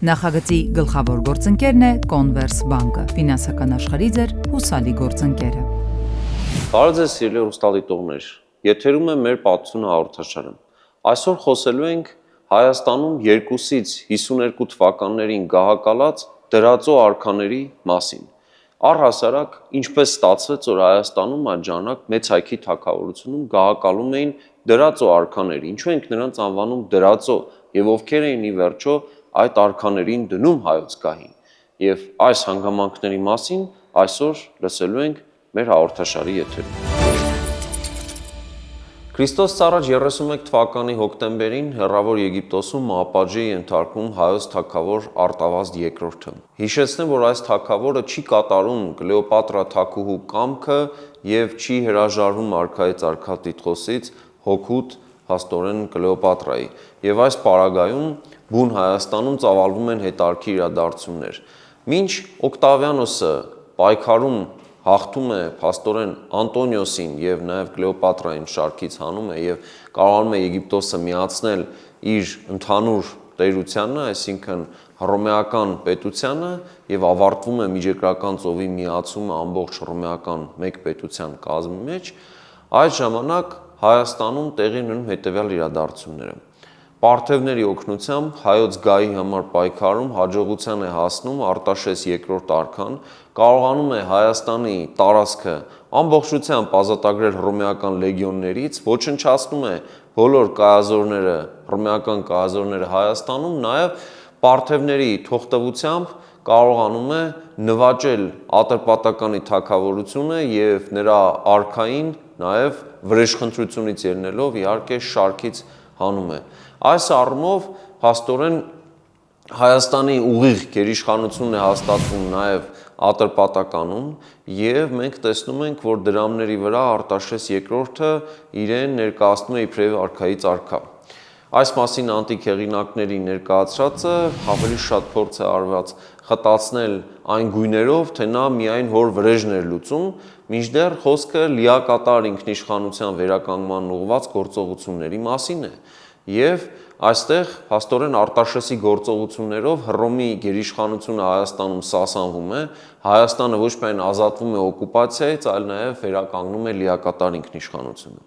Նախագծի գլխավոր գործընկերն է Converse բանկը, ֆինանսական աշխարհի ձեր հուսալի գործընկերը։ Բարև ձեզ սիրելի հեռուստադիտողներ, եթերում է մեր պատմությունը հաղորդաշարը։ Այսօր խոսելու ենք Հայաստանում 2-ից 52 թվականներին գահակալած դրածո արքաների մասին։ Առհասարակ, ինչպես ստացվեց, որ Հայաստանում այդ ժամանակ մեծ հայքի թագավորությունում գահակալում էին դրածո արքաներ, ինչու ենք նրանց անվանում դրածո եւ ովքեր էին ի վերջո այդ արքաներին դնում հայոց գահին։ Եվ այս հանգամանքների մասին այսօր լսելու ենք մեր հաղորդաշարի եթերում։ Քրիստոս առաջ 31 թվականի հոկտեմբերին հեռավոր Եգիպտոսում մահապատժի ենթարկվում հայոց թագավոր Արտավազդ II-ը։ Հիշեցնեմ, որ այս թագավորը չի կատարում Կլեոպատրա թագուհու կամքը եւ չի հրաժարվում արքայի արքա տիտղոսից հօգուտ հաստորեն Կլեոպատրայի։ Եվ այս պարագայում բուն Հայաստանում ծավալվում են հետարքի իրադարձություններ։ Մինչ Օկտավիանոսը պայքարում հաղթում է փաստորեն Անտոնիոսին եւ նաեւ Կլեոպատրային շարքից հանում է եւ կարողանում է Եգիպտոսը միացնել իր ընդհանուր տերությանը, այսինքն հռոմեական պետությանը եւ ավարտվում է Միջերկրական ծովի միացումը ամբողջ հռոմեական մեկ պետության կազմի մեջ, այդ ժամանակ Հայաստանում տեղի ունենում հետեւյալ իրադարձությունները։ Պարթևների օգնությամբ հայոց գահի համար պայքարում հաջողության է հասնում Արտաշես II արքան, կարողանում է Հայաստանի տարածքը ամբողջությամբ ազատագրել հռոմեական լեգիոններից, ոչնչացնում է բոլոր կայազորները, հռոմեական կայազորները Հայաստանում, նաև պարթևների թողտվությամբ կարողանում է նվաճել Ատրպատականի թագավորությունը եւ նրա արքային նաև վրեժխնդրությունից ելնելով իհարկե շարքից հանում է։ Այս առումով փաստորեն Հայաստանի ուղիղ գերիշխանությունն է հաստատվում նաև Ատրպատականում եւ մենք տեսնում ենք, որ դրամների վրա Արտաշես II-ը իրեն ներկայացնում է իբրև արքայից արքա։ Այս մասին անտիկ հեղինակների ներկայացրածը ավելի շատ փորձ է արված խտացնել այն գույներով, թե նա միայն հոր վրեժն էր լուծում, մինչդեռ խոսքը լիակատար ինքնիշխանության վերականգնման ուղղված գործողությունների մասին է։ Եվ այստեղ փաստորեն Արտաշեսի գործողություններով Հռոմի գերիշխանությունը Հայաստանում սասանվում է, Հայաստանը ոչ միայն ազատվում է օկուպացիայից, այլ նաև վերականգնում է լիակատար ինքնիշխանությունը։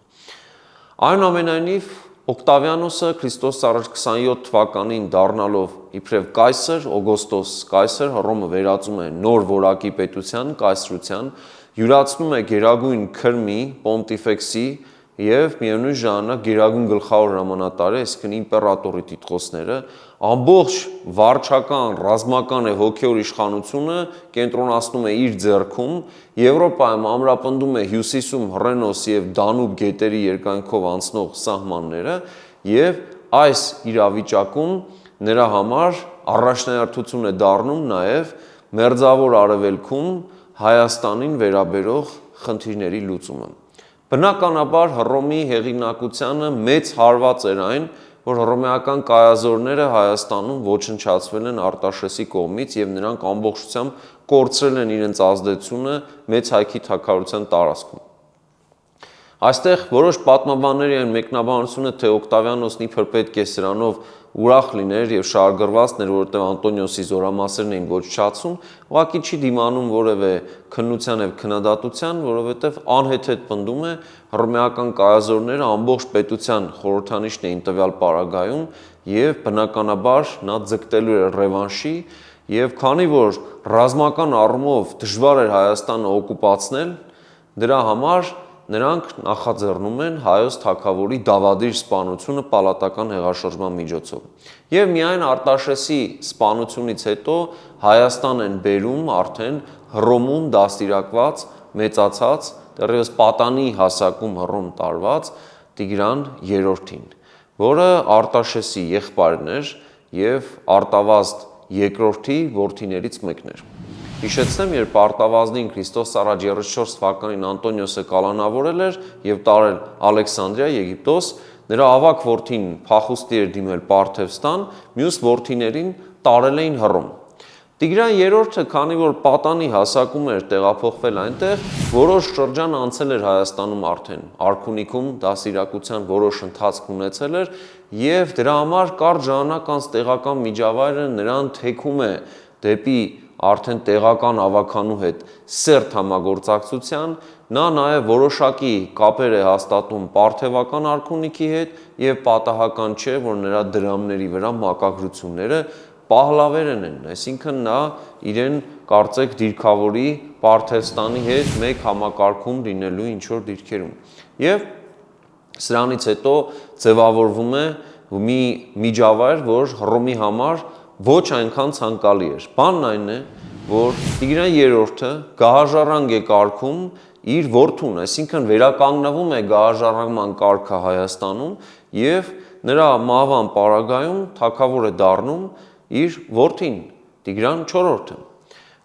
Այնուամենայնիվ Օկտավիանոսը Քրիստոս առաջ 27 թվականին դառնալով իբրև կայսր, Օգոստոս կայսր, Հռոմը վերածում է նոր որակի պետության, կայսրության, յուրացնում է Գերագույն Քրմի, Պոնտիֆեքսի եւ միևնույն ժամանակ Գերագույն գլխավոր հրամանատարը, այսինքն իմպերատորի տիտղոսները, ամբողջ վարչական, ռազմական եւ հոգեոր իշխանությունը կենտրոնացնում է իր ձեռքում, Եվրոպայում ամրապնդում է հյուսիսում Հռենոս եւ Դանուբ գետերի երկայնքով անցնող սահմանները եւ այս իրավիճակում նրա համար առաջնահերթություն է դառնում նաեւ Մերձավոր Արևելքում Հայաստանին վերաբերող խնդիրների լուծումը։ Բնականաբար Հռոմի հեղինակությանը մեծ հարված էր այն, որ հռոմեական կայազորները Հայաստանում ոչնչացվել են Արտաշեսի կողմից եւ նրանք ամբողջությամբ կորցրել են իրենց ազդեցությունը մեծ հայքի թագավորության տարածքում։ Այստեղ որոշ պատմաբանների այն մեկնաբանությունը, թե Օկտավիանոսն իբր պետք է սրանով ուրախ լիներ եւ շահագրգռվածներ, որովհետեւ Անտոնիոսի զորամասերն էին ոչնչացում, ուղղակի չի դիմանում որևէ քննության եւ քննադատության, որովհետեւ անհեթեթ պնդում է հռոմեական կայազորները ամբողջ պետության խորհրդանիշն էին տվյալ պարագայում եւ բնականաբար նա ձգտելու էր ռևանշի եւ քանի որ ռազմական առումով դժվար էր Հայաստանը օկուպացնել, դրա համար նրանք նախաձեռնում են հայոց թագավորի դավադիր սպանությունը պալատական հեղաշրջման միջոցով։ Եվ միայն Արտաշեսի սպանությունից հետո Հայաստան են բերում արդեն Հռոմում դաստիարակված, մեծացած, դեռևս պատանի հասակում Հռոմ տարված Տիգրան III-ին, որը Արտաշեսի եղբայրն էր եւ Արտավազդ II-ի որդիներից մեկն էր։ Հիշեցնեմ, երբ Արտավազդին Քրիստոս առաջ 34 թվականին Անտոնիոսը կալանավորել էր եւ տարել Ալեքսանդրիա, Եգիպտոս, նրա ավագ որդին փախուստի էր դիմել Պարթևստան, մյուս որդիներին տարել էին Հռոմ։ Տիգրան III-ը, քանի որ պատանի հասակում էր տեղափոխվել այնտեղ, որոշ շրջան անցել էր Հայաստանում արդեն, արքունիքում դասիրակության որոշ ընթացք ունեցել էր եւ դրա համար կարճ ժամանակ անց տեղական միջավայրը նրան թեքում է դեպի արդեն տեղական ավականու հետ սերտ համագործակցության, նա նաև որոշակի կապեր է հաստատում պարթևական արքունիքի հետ եւ պատահական չէ, որ նրա դրամների վրա մակագրությունները պահլավերեն են, այսինքն նա իրեն կարծեք դիրքավորի Պարթևստանի հետ մեկ համակարգում լինելու ինչ-որ դիրքերում։ Եվ սրանից հետո ձևավորվում է մի միջավայր, որ Հռոմի համար ոչ այնքան ցանկալի էր։ Բանն այն է, որ Տիգրան III-ը գահաժառանգ է կարգում իր որդուն, այսինքն վերականգնվում է գահաժառանգման կարգը Հայաստանում եւ նրա մահվան պարագայում թագավոր է դառնում իր որդին Տիգրան IV-ը։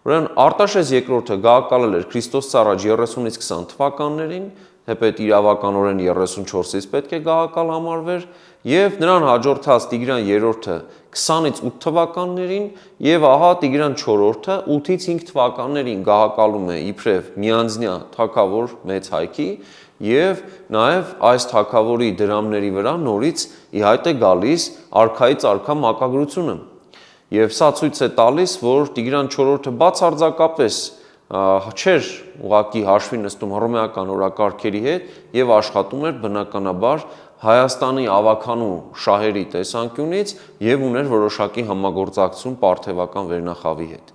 Ուրեմն Արտաշես II-ը գահակալել էր Քրիստոսից առաջ 30-ից 20 թվականներին, թեպետ իրավականորեն 34-ից պետք է գահակալ համարվեր, եւ նրան հաջորդած Տիգրան III-ը 20-ից 8 թվականներին եւ ահա Տիգրան IV-ը 8-ից 5 թվականներին գահակալում է իբրև միանձնյա թագավոր մեծ հայքի եւ նաեւ այս թագավորի դրամների վրա նորից ի հայտ է գալիս արքայից արքա մակագրությունը։ Եվ սա ցույց է տալիս, որ Տիգրան IV-ը բացարձակապես չէր ուղղակի հաշվի նստում հռոմեական օրակարգերի հետ եւ աշխատում էր բնականաբար Հայաստանի ավականու շահերի տեսանկյունից եւ ուներ որոշակի համագործակցություն պարթևական վերնախավի հետ։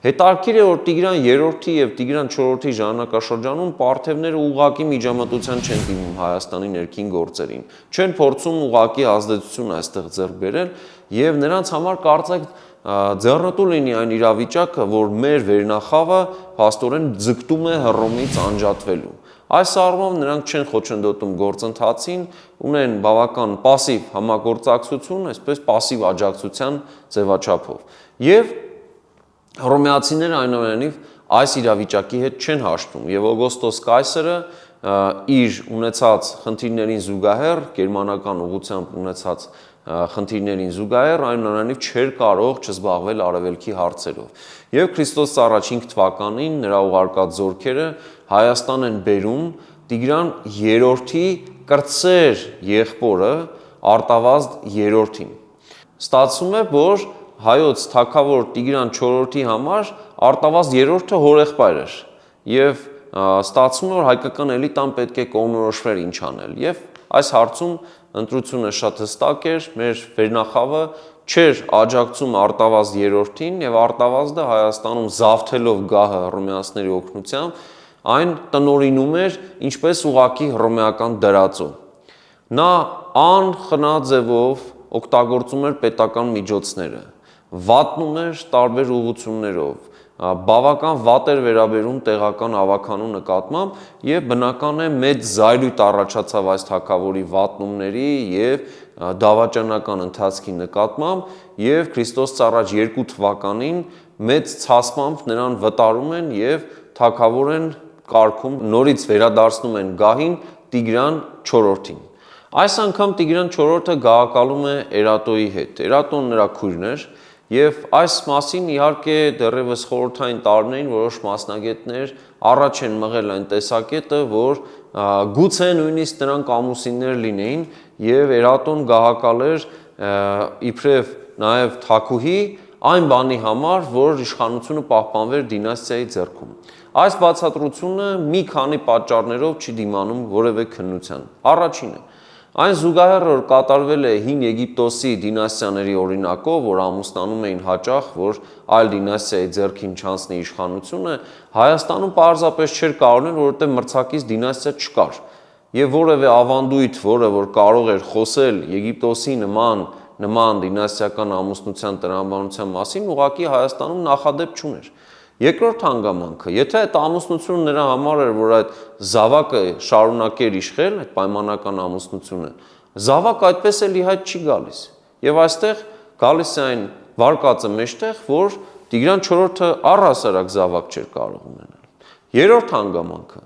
Հետաքրքիր է, որ Տիգրան III-ի եւ Տիգրան IV-ի ժամանակաշրջանում պարթևները ուղղակի միջամտության չեն դիմում Հայաստանի ներքին գործերին, չեն փորձում ուղղակի ազդեցություն այստեղ ձեռք բերել եւ նրանց համար կարծեք ձեռնտու լինի այն իրավիճակը, որ մեր վերնախավը փաստորեն ձգտում է Հռոմից անջատվելու։ Այս առումով նրանք չեն խոչընդոտում գործընթացին, ունեն բավական пассив համագործակցություն, այսպես пассив աջակցության ձևաչափով։ Եվ հռոմեացիները այնուամենայնիվ այս իրավիճակի հետ չեն հաշտվում եւ Օգոստոս կայսրը իր ունեցած խնդիրներին զուգահեռ, գերմանական ուղղությամբ ունեցած խնդիրներին զուգահեռ այնուամենայնիվ չէր կարող չզբաղվել արևելքի հարցերով։ Եվ Քրիստոս առաջ 5 թվականին նրա ուղարկած զորքերը Հայաստան են բերում Տիգրան III-ի կրտսեր եղբորը Արտավազդ III-ին։ Ստացվում է, որ հայոց թագավոր Տիգրան IV-ի համար Արտավազդ III-ը հորեղբայր էր եւ ստացվում է, որ հայկական էլիտան պետք է կողմնորոշվեր ինչ անել եւ այս հարցում ընտրությունը շատ հստակ էր, մեր վերնախավը չէր աջակցում Արտավազդ III-ին եւ Արտավազդը Հայաստանում զավթելով գահը հռոմեացիների օգնությամբ այն տնօրինում էր ինչպես ուղակի հռոմեական դրածո։ Նա անխնա ձևով օգտագործում էր պետական միջոցները, վատնում էր տարբեր ուղղություններով, բավական վատ էր վերաբերում տեղական ավականու նկատմամբ եւ բնական է մեծ զայրույթ առաջացավ այս թագավորի վատնումների եւ դավաճանական ընթացքի նկատմամբ եւ Քրիստոս առաջ 2 թվականին մեծ ցասմամբ նրան վտարում են եւ թագավոր են կարգում նորից վերադարձնում են գահին Տիգրան IV-ին։ Այս անգամ Տիգրան IV-ը գահակալում է Էրատոյի հետ։ Էրատոն նրա քույրն էր եւ այս մասին իհարկե դեռևս խորհրդային տարիներին որոշ մասնագետներ առաջ են մղել այն տեսակետը, որ գուցե նույնիսկ նրանք ամուսիններ լինեին եւ Էրատոն գահակալեր իբրև նաեւ թագուհի այն բանի համար, որ իշխանությունը պահպանվեր դինաստիայի ձեռքում։ Այս բացատրությունը մի քանի պատճառներով չի դիմանում որևէ քննության։ Առաջինը այն զուգահեռ որ կատարվել է հին Եգիպտոսի դինաստիաների օրինակով, որ ամուսնանում էին հաճախ, որ այլ դինաստիայի ձեռքին չանցնի իշխանությունը, Հայաստանում պարզապես չէր կարողանում, որովհետև մրցակից դինաստիա չկար։ Եվ որևէ ավանդույթ, որ կարող էր խոսել Եգիպտոսի նման դինաստիական ամուսնության տրամաբանության մասին, ուղղակի Հայաստանում նախադեպ չուներ։ Երկրորդ հանգամանքը, եթե այդ ամուսնությունը նրա համար էր, որ այդ զավակը շարունակեր իշխել, այդ պայմանական ամուսնությունը, զավակը այդպես էլ ի հայտ չի գալիս։ Եվ այստեղ գալիս է այն վարկածը մեջտեղ, որ Տիգրան IV-ը առհասարակ զավակ չէր կարող ունենալ։ Երրորդ հանգամանքը,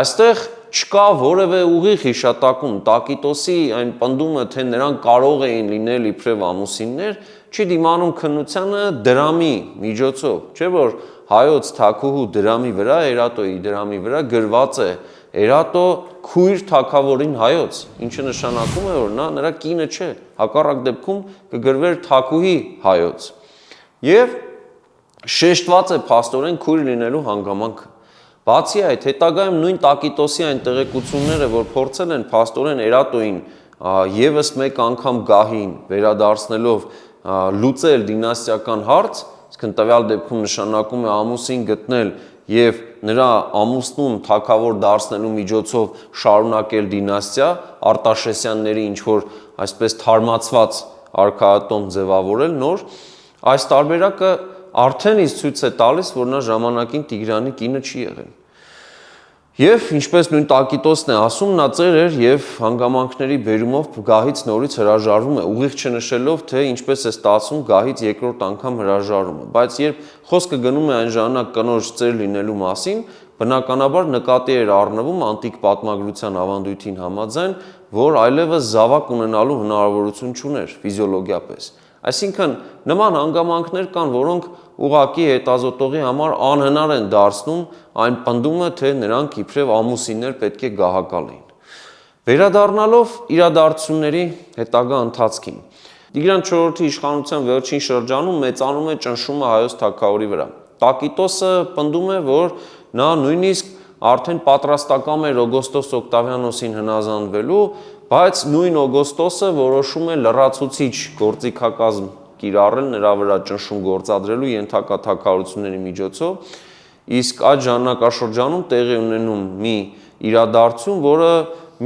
այստեղ չկա որևէ ուղիղ հիշատակում Տակիտոսի այն պնդումը, թե նրանք կարող էին լինել իբրև ամուսիններ, չի դիմանում քննությանը դրամի միջոցով, չէ՞ որ հայոց թագուհու դրամի վրա, Էրատոյի դրամի վրա գրված է Էրատո քույր թագավորին հայոց, ինչը նշանակում է, որ նա նրա կինը չէ, հակառակ դեպքում կգրվեր թագուհի հայոց։ Եվ շեշտված է փաստորեն քույր լինելու հանգամանքը։ Բացի այդ, հետագայում նույն Տակիտոսի այն տեղեկությունները, որ փորձել են փաստորեն Էրատոյին եւս մեկ անգամ գահին վերադարձնելով լուծել դինաստիական հարց, իսկ տվյալ դեպքում նշանակում է ամուսին գտնել եւ նրա ամուսնուն թագավոր դարձնելու միջոցով շարունակել դինաստիա, Արտաշեսյանների ինչ որ այսպես թարմացված արքայատոմ ձևավորել նոր, այս տարբերակը արդեն իսկ ցույց է տալիս, որ նա ժամանակին Տիգրանի կինը չի եղել։ Եվ ինչպես նույն Տակիտոսն է ասում, նա ծեր էր եւ հանգամանքների բերումով գահից նորից հրաժարվում է, ուղիղ չնշելով, թե ինչպես է ստացվում գահից երկրորդ անգամ հրաժարումը, բայց երբ խոսքը գնում է այն ժամանակ կնոջ ծեր լինելու մասին, բնականաբար նկատի էր առնվում անտիկ պատմագրության ավանդույթին համաձայն, որ այլևս զավակ ունենալու հնարավորություն չուներ ֆիզիոլոգիապես։ Այսինքն նման հանգամանքներ կան, որոնք ուղղակի հետազոտողի համար անհնար են դարձնում այն պնդումը, թե նրանք իբրև ամուսիններ պետք է գահակալ էին։ Վերադառնալով իրադարձությունների հետագա ընթացքին, Տիգրան IV-ի իշխանության վերջին շրջանում մեծանում է ճնշումը հայոց թագավորի վրա։ Տակիտոսը պնդում է, որ նա նույնիսկ արդեն պատրաստակամ էր Օգոստոս Օկտավիանոսին հնազանդվելու, բայց նույն Օգոստոսը որոշում է լրացուցիչ գործիքակազմ կիրառել նրա վրա ճնշում գործադրելու ենթակա թագավորությունների միջոցով, իսկ այդ ժամանակաշրջանում տեղի ունենում մի իրադարձություն, որը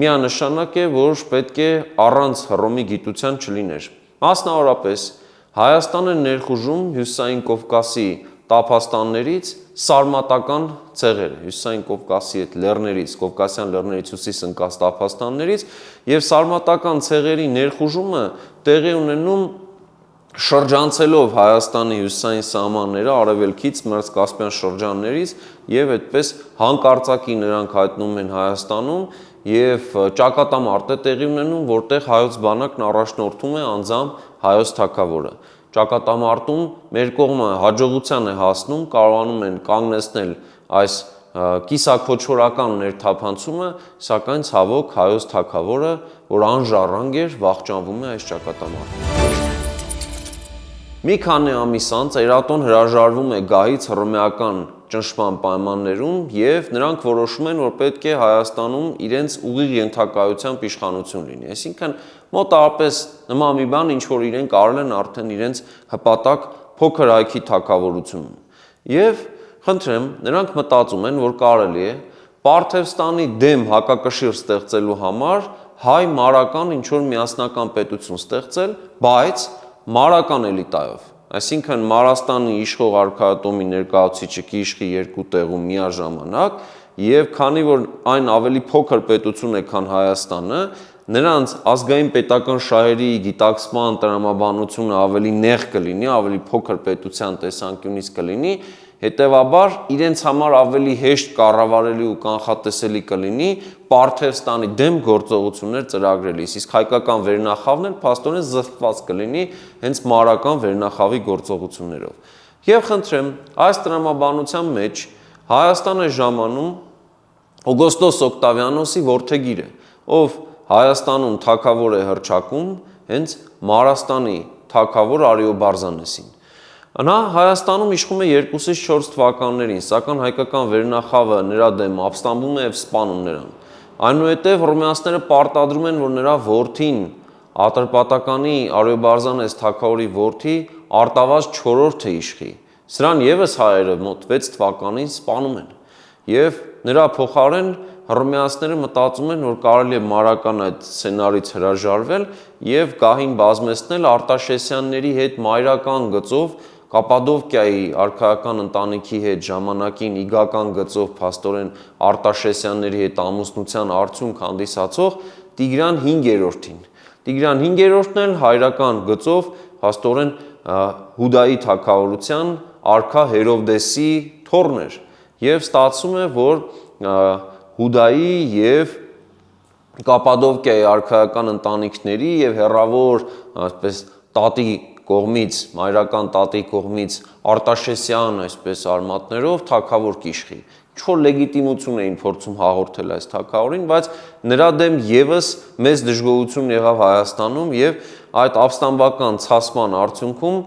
միանշանակ է, որ պետք է առանց Հռոմի գիտության չլիներ։ Մասնավորապես Հայաստան է ներխուժում Հյուսիսային Կովկասի տափաստաններից սարմատական ցեղերը, Հյուսիսային Կովկասի այդ լեռներից, Կովկասյան լեռներից հյուսիս ընկած տափաստաններից, եւ սարմատական ցեղերի ներխուժումը տեղի ունենում շրջանցելով Հայաստանի հյուսիսային սահմանները արևելքից Մերձկասպյան շրջաններից եւ այդպես հանկարծակի նրանք հայտնում են Հայաստանում եւ ճակատամարտ է տեղի ունենում, որտեղ հայոց բանակն առաջնորդում է անձամբ հայոց թագավորը։ Ճակատամարտում մեր կողմը հաջողության է հասնում, կարողանում են կանգնեցնել այս կիսաքոչորական ներթափանցումը, սակայն ցավոք հայոց թագավորը, որ անժառանգ էր, վախճանվում է այս ճակատամարտում։ Մի քանի ամիս անց Էրատոն հրաժարվում է գահից հռոմեական ճնշման պայմաններում եւ նրանք որոշում են, որ պետք է Հայաստանում իրենց ուղիղ ենթակայությամբ իշխանություն լինի։ Այսինքն մոտավորապես նման մի բան, ինչ որ իրենք արել են արդեն իրենց հպատակ փոքր հայքի թագավորությունում։ Եվ խնդրեմ, նրանք մտածում են, որ կարելի է Պարթևստանի դեմ հակակշիռ ստեղծելու համար հայ-մարական ինչ որ միասնական պետություն ստեղծել, բայց մարական էլիտայով, այսինքն Մարաստանի իշխող արքայատոմի ներկայացուցիչը կիշխի երկու տեղում միաժամանակ եւ քանի որ այն ավելի փոքր պետություն է, քան Հայաստանը, նրանց ազգային պետական շահերի գիտակցման տրամաբանությունը ավելի նեղ կլինի, ավելի փոքր պետության տեսանկյունից կլինի, հետեւաբար իրենց համար ավելի հեշտ կառավարելի ու կանխատեսելի կլինի Պարթևստանի դեմ գործողություններ ծրագրելիս, իսկ հայկական վերնախավն էլ փաստորեն զսպված կլինի հենց մարական վերնախավի գործողություններով։ Եվ խնդրեմ, այս տրամաբանության մեջ Հայաստան է ժամանում Օգոստոս Օկտավիանոսի որդեգիրը, ով Հայաստանում թագավոր է հռչակում հենց Մարաստանի թագավոր Արիոբարզանեսին։ Նա Հայաստանում իշխում է 2-ից 4 թվականներին, սակայն հայկական վերնախավը նրա դեմ ապստամբում է եւ սպանում նրան։ Այնուհետև հռոմեացիները պարտադրում են, որ նրա որդին Ատրպատականի Արիոբարզանես թագավորի որդի Արտավազ 4-րդը իշխի։ Սրան եւս հայերը մոտ 6 թվականին սպանում են։ Եվ նրա փոխարեն հռոմեացիները մտածում են, որ կարելի է մարական այդ սցենարից հրաժարվել եւ գահին բազմեցնել Արտաշեսյանների հետ մայրական գծով Կապադովկիայի արքայական ընտանիքի հետ ժամանակին իգական գծով փաստորեն Արտաշեսյանների հետ ամուսնության արդյունք հանդիսացող Տիգրան 5-րդին։ Տիգրան 5-րդն էլ հայրական գծով փաստորեն Հուդայի թագավորության արքա Հերովդեսի թոռն էր եւ ստացվում է, որ Հուդայի եւ Կապադովկիայի արքայական ընտանիքների եւ հեռավոր, այսպես տատի կողմից, մայրական տատի կողմից Արտաշեսյան, այսպես արմատներով թագավոր կիշխի։ Ինչ-որ լեգիտիմություն էին փորձում հաղորդել այս թագավորին, բայց նրա դեմ եւս մեծ դժգոհություն եղավ Հայաստանում եւ այդ ապստամբական ցասման արդյունքում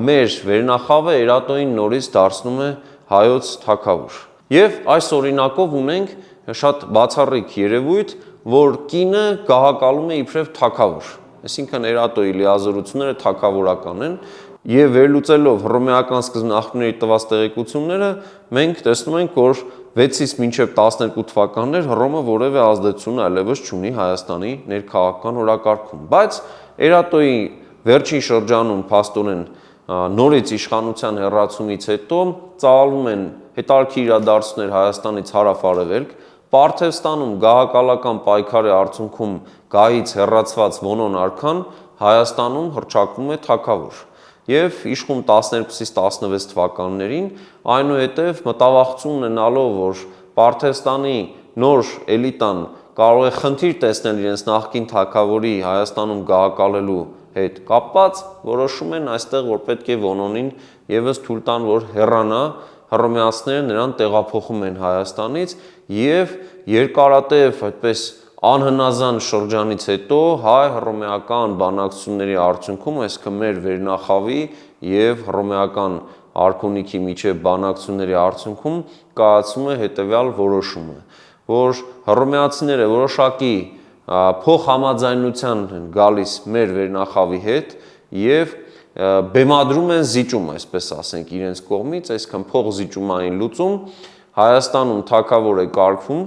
մեր վերնախավը Էրատոյին նորից դարձնում է հայոց թագավոր։ Եվ այս օրինակով ունենք շատ բացառիկ երևույթ, որ կինը գահակալում է իբրև թագավոր, այսինքն Էրատոյի լիազորությունները թագավորական են եւ վերլուծելով հռոմեական սկզբնախմբների տված տեղեկությունները մենք տեսնում ենք, որ 6-ից մինչև 12 թվականներ Հռոմը որևէ ազդեցություն այլևս չունի Հայաստանի ներքաղաքական օրակարգում, բայց Էրատոյի վերջին շրջանում փաստորեն նորից իշխանության հեռացումից հետո ծավալվում են հետարքի իրադարձություններ Հայաստանից հարավ-արևելք, Պարթևստանում գահակալական պայքարի արդյունքում գահից հեռացված Վոնոն արքան Հայաստանում հռչակվում է թագավոր եւ իշխում 12-ից 16 թվականներին, այնուհետև մտավախություն ունենալով, որ Պարթևստանի նոր էլիտան կարող է խնդիր տեսնել իրենց նախկին թագավորի Հայաստանում գահակալելու հետ կապված, որոշում են այստեղ, որ պետք է Վոնոնին եւս թույլ տան, որ հեռանա, հռոմեացիները նրան տեղափոխում են Հայաստանից եւ երկարատև այդպես անհնազանդ շրջանից հետո հայ-հռոմեական բանակցությունների արդյունքում, այսինքն մեր վերնախավի եւ հռոմեական արքունիքի միջև բանակցությունների արդյունքում կայացում է հետեւյալ որոշումը, որ հռոմեացիները որոշակի փոխհամաձայնության են գալիս մեր վերնախավի հետ եւ բեմադրում են զիջում, այսպես ասենք, իրենց կողմից, այսինքն փոխզիջումային լուծում Հայաստանում թագավոր է կարգվում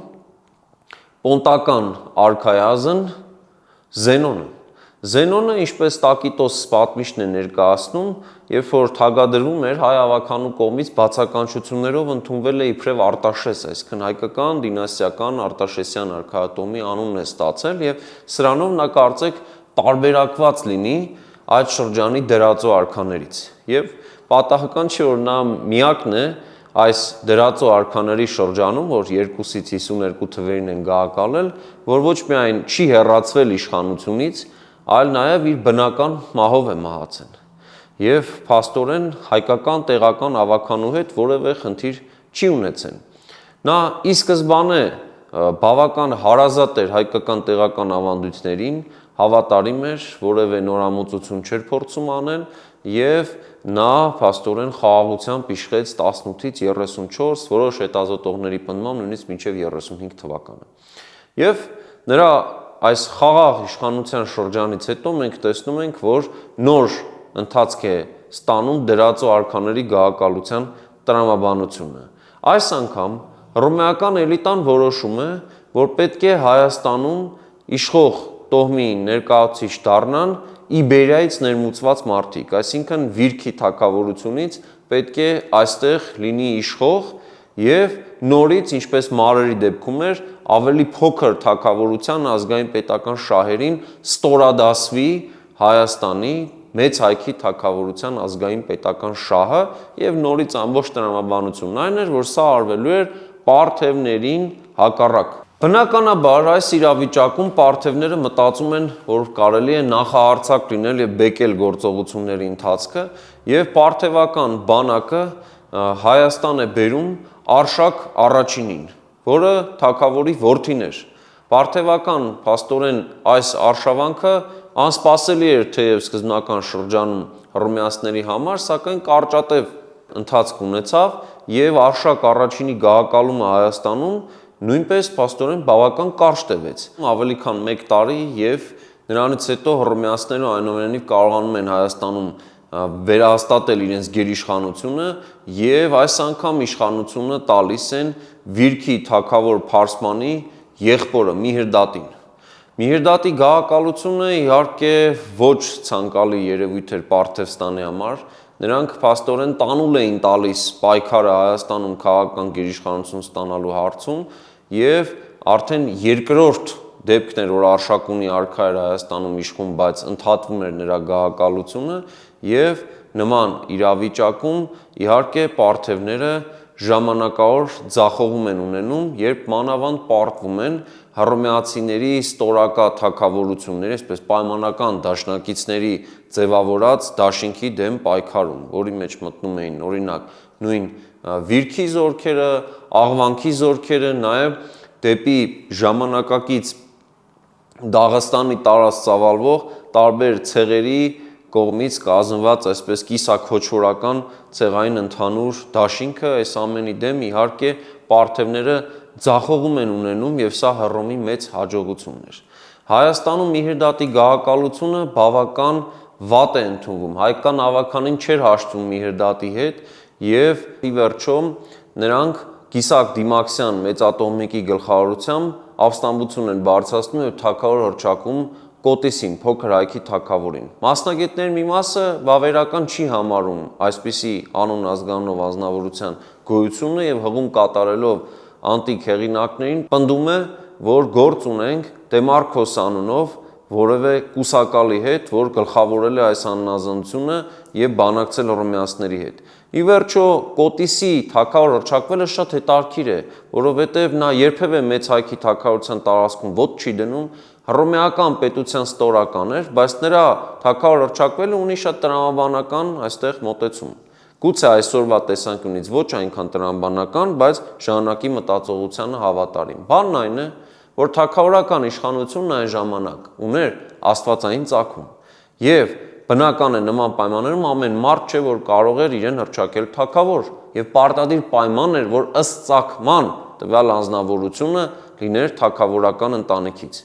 պոնտական արքայազն Զենոնը։ Զենոնը, ինչպես Տակիտոս պատմիչն է ներկայացնում, երբ որ թագադրվում էր հայ ավականու կողմից բացականչություններով ընդունվել է իբրև Արտաշես, այսինքն հայկական դինաստիական Արտաշեսյան արքայատոմի անունն է ստացել եւ սրանով նա կարծեք տարբերակված լինի այդ շրջանի դերածո արքաներից։ Եվ պատահական չէ, որ նա միակն է այս դերածո արքաների շրջանում, որ 2-ից 52 թվերին են գահակալել, որ ոչ միայն չի հեռացվել իշխանությունից, այլ նաև իր բնական մահով է մահացել։ Եվ փաստորեն հայկական տեղական ավականու հետ որևէ խնդիր չի ունեցել։ Նա ի սկզբանե բավական հարազատ էր հայկական տեղական ավանդույթներին, հավատարիմ էր, որևէ նորամուծություն չէր փորձում անել եւ նա փաստորեն խաղաղությամբ իշխեց 18-ից 34, որոշ հետազոտողների պնդմամբ նույնիսկ մինչև 35 թվականը։ Եվ նրա այս խաղաղ իշխանության շրջանից հետո մենք տեսնում ենք, որ նոր ընթացք է ստանում դերածո արքաների գահակալության տրամաբանությունը։ Այս անգամ հռոմեական էլիտան որոշում է, որ պետք է Հայաստանում իշխող տոհմի ներկայացուցիչ դառնան Իբերիայից ներմուծված մարդիկ, այսինքն Վիրքի թագավորությունից պետք է այստեղ լինի իշխող եւ նորից, ինչպես Մարերի դեպքում էր, ավելի փոքր թագավորության ազգային պետական շահերին ստորադասվի Հայաստանի մեծ հայքի թագավորության ազգային պետական շահը եւ նորից ամբողջ տրամաբանությունն այն էր, որ սա արվելու էր պարթևներին հակառակ։ Բնականաբար այս իրավիճակում պարթևները մտածում են, որ կարելի է նախահարձակ լինել եւ բեկել գործողությունների ընթացքը եւ պարթևական բանակը Հայաստան է բերում Արշակ առաջինին, որը թագավորի որդին էր։ Պարթևական փաստորեն այս արշավանքը անսպասելի էր թեև սկզբնական շրջանում հռոմեացիների համար, սակայն կարճատև ընթացք ունեցավ եւ Արշակ առաջինի գահակալումը Հայաստանում նույնպես փաստորեն բավական կարճ տևեց, ավելի քան 1 տարի եւ նրանից հետո հռոմեացիները այնուամենայնիվ կարողանում են Հայաստանում վերահաստատել իրենց գերիշխանությունը եւ այս անգամ իշխանությունը տալիս են Վիրքի թագավոր Փարսմանի եղբորը Միհրդատին։ Միհրդատի գահակալությունը իհարկե ոչ ցանկալի երևույթ էր Պարթևստանի համար, նրանք փաստորեն տանուլ էին տալիս պայքարը Հայաստանում քաղաքական գերիշխանություն ստանալու հարցում եւ արդեն երկրորդ դեպքն էր, որ Արշակունի արքա էր Հայաստանում իշխում, բայց ընդհատվում էր նրա գահակալությունը եւ նման իրավիճակում իհարկե պարթևները ժամանակավոր ձախողում են ունենում, երբ մանավանդ պարտվում են հռոմեացիների ստորակա թագավորությունների, այսպես պայմանական դաշնակիցների ձևավորած դաշինքի դեմ պայքարում, որի մեջ մտնում էին օրինակ նույն վիրքի զորքերը, աղվանքի զորքերը, նաև դեպի ժամանակակից Դաղստանի տարած ծավալվող տարբեր ցեղերի կողմից կազմված այսպես կիսաքոչորական ցեղային ընդհանուր դաշինքը, այս ամենի դեմ իհարկե պարթևները ձախողում են ունենում եւ սա Հռոմի մեծ հաջողությունն էր։ Հայաստանում Միհրդատի գահակալությունը բավական վատ է ընդունվում, հայկական ավականին չէր հաշտվում Միհրդատի հետ եւ ի վերջո նրանք Կիսակ Դիմաքսյան մեծատոհմիկի գլխավորությամբ ապստամբություն են բարձրացնում եւ թագավոր հռչակում Կոտիսին, փոքր հայքի թագավորին։ Մասնագետների մի մասը վավերական չի համարում այսպիսի անուն ազգանունով ազնվորության գոյությունը եւ հղում կատարելով անտիկ հեղինակներին պնդում է, որ գործ ունենք Դեմարքոս անունով որևէ կուսակալի հետ, որ գլխավորել է այս աննազանությունը եւ բանակցել հռոմեացիների հետ։ Ի վերջո Կոտիսի թագավոր հռչակվելը շատ հետաքրքիր է, որովհետեւ նա երբևէ մեծ հայքի թագավորության տարածքում ոտ չի դնում, հռոմեական պետության ստորական էր, բայց նրա թագավոր հռչակվելը ունի շատ տրամաբանական այստեղ մոտեցում։ Գուցե այսօրվա տեսանկյունից ոչ այնքան տրամաբանական, բայց ժամանակի մտածողությանը հավատարիմ։ Բանն այն է, որ թագավորական իշխանությունն այն ժամանակ ուներ աստվածային ծագում եւ բնական է նման պայմաններում ամեն մարդ չէ որ կարող էր իրեն հռչակել թագավոր եւ պարտադիր պայման էր որ ըստ ծագման տվյալ անձնավորությունը լիներ թագավորական ընտանիքից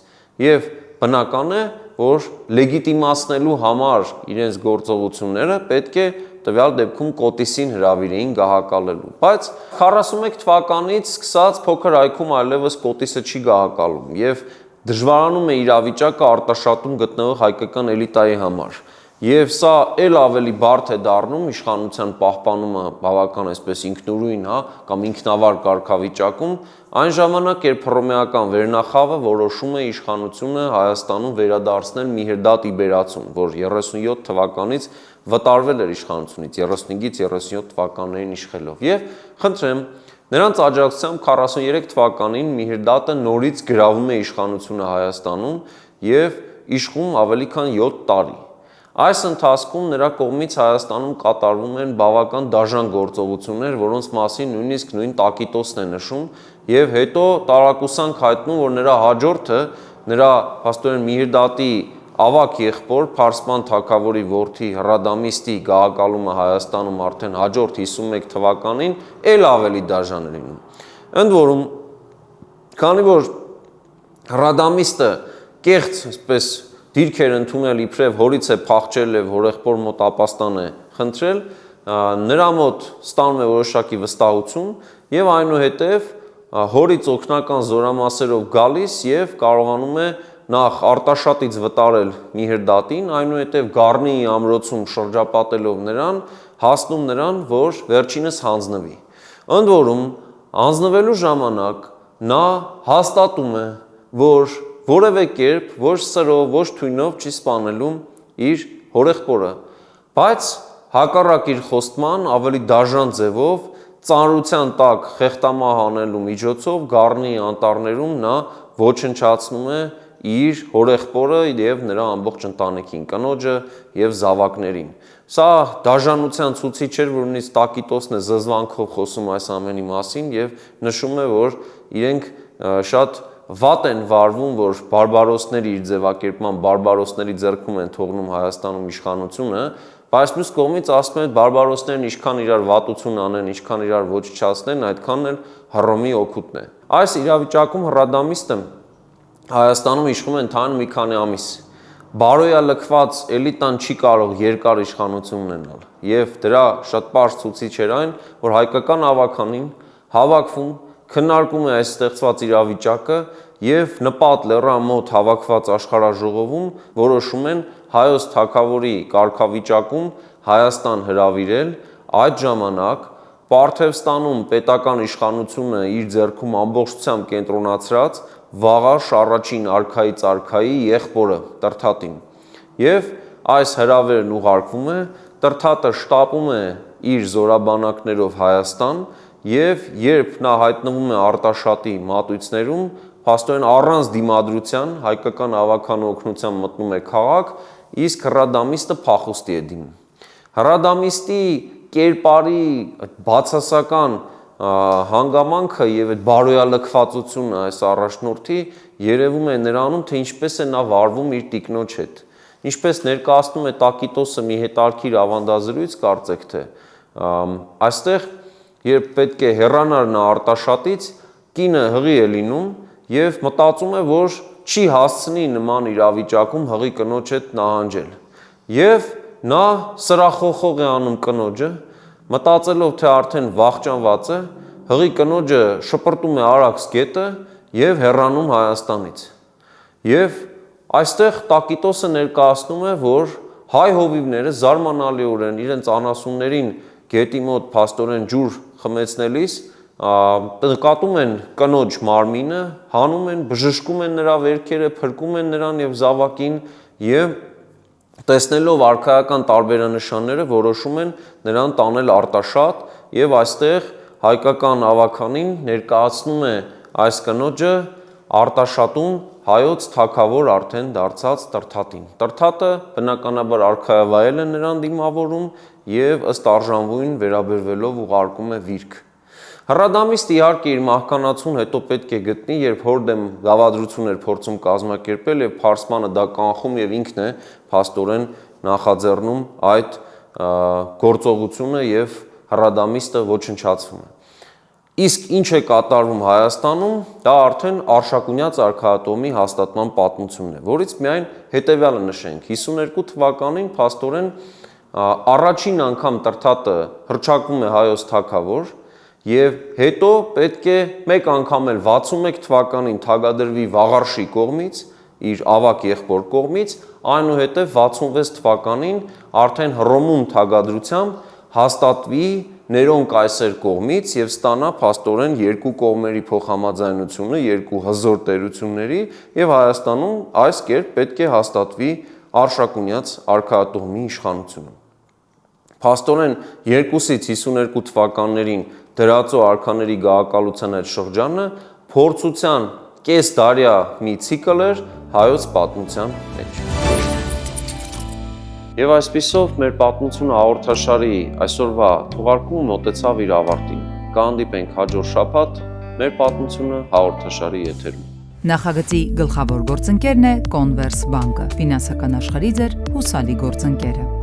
եւ բնական է որ լեգիտիմացնելու համար իրենց գործողությունները պետք է տվյալ դեպքում Կոտիսին հրավիրեին գահակալելու, բայց 41 թվականից սկսած փոքր հայքում այլևս Կոտիսը չի գահակալում եւ դժվարանում է իրավիճակը արտաշատում գտնվող հայկական էլիտայի համար։ Եվ սա ել ավելի բարդ է դառնում իշխանության պահպանումը բավական այսպես ինքնուրույն, կամ ինքնավար կարգավիճակում, այն ժամանակ, երբ հռոմեական վերնախավը որոշում է իշխանությունը Հայաստանում վերադարձնել Միհրդատ Իբերացուն, որ 37 թվականից վտարվել էր իշխանությունից, 35-ից 37 թվականներին իշխելով։ Եվ խնդրեմ, նրանց աջակցությամբ 43 թվականին Միհրդատը նորից գրավում է իշխանությունը Հայաստանում եւ իշխում ավելի քան 7 տարի։ Այս ընթացքում նրա կողմից Հայաստանում կատարվում են բավական դաժան գործողություններ, որոնց մասին նույնիսկ նույն Տակիտոսն է նշում եւ հետո տարակուսանք հայտնում, որ նրա հաջորդը նրա փաստորեն Միհրդատի ավակ եղբոր Փարսպան թագավորի որդի Հռադամիստի գահակալումը Հայաստանում արդեն հաջորդ 51 թվականին ել ավելի դաժան է լինում։ Ընդ որում, քանի որ Հռադամիստը կեղծ, այսպես դիրք էր ընդունել իբրև հորից է փախչել եւ հորեղբոր մոտ ապաստան է խնդրել, նրա մոտ ստանում է որոշակի վստահություն եւ այնուհետեւ հորից օգնական զորամասերով գալիս եւ կարողանում է նախ Արտաշատից վտարել Միհրդատին, այնուհետեւ Գառնիի ամրոցում շրջապատելով նրան, հասնում նրան, որ վերջինս հանձնվի։ Ընդ որում, հանձնվելու ժամանակ նա հաստատում է, որ որևէ կերպ ոչ սրով, ոչ թույնով չի սպանելու իր հորեղբորը, բայց հակառակ իր խոստման ավելի դաժան ձևով ծանրության տակ խեղտամահ անելու միջոցով Գառնիի անտառներում նա ոչնչացնում է իր հորեղբորը եւ նրա ամբողջ ընտանիքին, կնոջը եւ զավակներին։ Սա դաժանության ցուցիչ էր, որ նույնիսկ Տակիտոսն է զզվանքով խոսում այս ամենի մասին եւ նշում է, որ իրենք շատ վատ են վարվում, որ բարբարոսների իր ձևակերպման բարբարոսների ձեռքում են թողնում Հայաստանում իշխանությունը, բայց մյուս կողմից ասում են բարբարոսներն ինչքան իրար վատություն անեն, ինչքան իրար ոչնչացնեն, այդքան էլ Հռոմի օգուտն է։ Այս իրավիճակում Հռադամիստը Հայաստանում իշխում է ընդհանուր մի քանի ամիս։ Բարոյալքված էլիտան չի կարող երկար իշխանություն ունենալ, եւ դրա շատ պարզ ցուցիչ էր այն, որ հայկական ավականին հավաքվում քննարկում է այս ստեղծված իրավիճակը եւ նպատ լեռան մոտ հավաքված աշխարհաժողովում որոշում են հայոց թագավորի կարգավիճակում Հայաստան հրավիրել, այդ ժամանակ Պարթևստանում պետական իշխանությունը իր ձեռքում ամբողջությամբ կենտրոնացրած Վաղաշ առաջին արքայից արքայի եղբորը Տրթատին։ Եվ այս հրավերն ուղարկվում է, Տրթատը շտապում է իր զորաբանակներով Հայաստան եւ երբ նա հայտնվում է Արտաշատի մատույցներում, փաստորեն առանց դիմադրության հայկական ավականու օգնությամբ մտնում է քաղաք, իսկ հրադամիստը փախուստի է դիմում։ Հրադամիստի կերպարի բացասական հանգամանքը եւ այդ բարոյալքվածությունը այս առաջնորդի երևում է նրանում, թե ինչպես է նա վարվում իր տիկնոջ հետ։ Ինչպես ներկայացնում է Տակիտոսը մի հետարքիր ավանդազրույց, կարծեք թե այստեղ երբ պետք է հեռանար նա Արտաշատից, կինը հղի է լինում եւ մտածում է, որ չի հասցնի նման իրավիճակում հղի կնոջ հետ նահանջել։ Եվ նա սրախոխող է անում կնոջը, մտածելով, թե արդեն վախճանված է, հղի կնոջը շպրտում է Արաքս գետը եւ հեռանում Հայաստանից։ Եվ այստեղ Տակիտոսը ներկայացնում է, որ հայ հովիվները զարմանալիորեն իրենց անասուններին գետի մոտ փաստորեն ջուր խմեցնելիս նկատում են կնոջ մարմինը, հանում են, բժշկում են նրա վերքերը, փրկում են նրան եւ զավակին եւ տեսնելով արքայական տարբերանշանները որոշում են նրան տանել Արտաշատ եւ այստեղ հայկական ավականին ներկայացնում է այս կնոջը Արտաշատում հայոց թագավոր արդեն դարձած Տրթատին։ Տրթատը բնականաբար արքայավայել է նրան դիմավորում եւ ըստ արժանվույն վերաբերվելով ուղարկում է վիրք։ Հրադամիստը իհարկե իր մահկանացուն հետո պետք է գտնի, երբ հոր դեմ դավադրություն էր փորձում կազմակերպել եւ Փարսմանը դա կանխում եւ ինքն է փաստորեն նախաձեռնում այդ գործողությունը եւ հրադամիստը ոչնչացվում է։ Իսկ ինչ է կատարվում Հայաստանում, դա արդեն Արշակունյաց արքայատոմի հաստատման պատմությունն է, որից միայն հետևյալը նշենք. 52 թվականին փաստորեն առաջին անգամ Տրթատը հռչակվում է հայոց թագավոր եւ հետո պետք է մեկ անգամ էլ 61 թվականին թագադրվի Վաղարշի կողմից, իր ավակ եղբոր կողմից, այնուհետև 66 թվականին արդեն Հռոմում թագադրությամբ հաստատվի Ներոն կայսեր կողմից եւ ստանա փաստորեն երկու կողմերի փոխհամաձայնությունը, երկու հզոր տերությունների եւ Հայաստանում այս կերպ պետք է հաստատվի Արշակունյաց արքայատոմի իշխանությունը։ Փաստորեն 2-ից 52 թվականներին դրածո արքաների գահակալության այդ շրջանը փորձության կեսդարյա մի ցիկլ էր հայոց պատմության մեջ։ Եվ այսպիսով մեր պատմությունը հաղորդաշարի այսօրվա թողարկումը մոտեցավ իր ավարտին։ Կհանդիպենք հաջորդ շաբաթ մեր պատմությունը հաղորդաշարի եթերում։ Նախագծի գլխավոր գործընկերն է Converse Bank-ը, ֆինանսական աշխարհի ձեր հուսալի գործընկերը։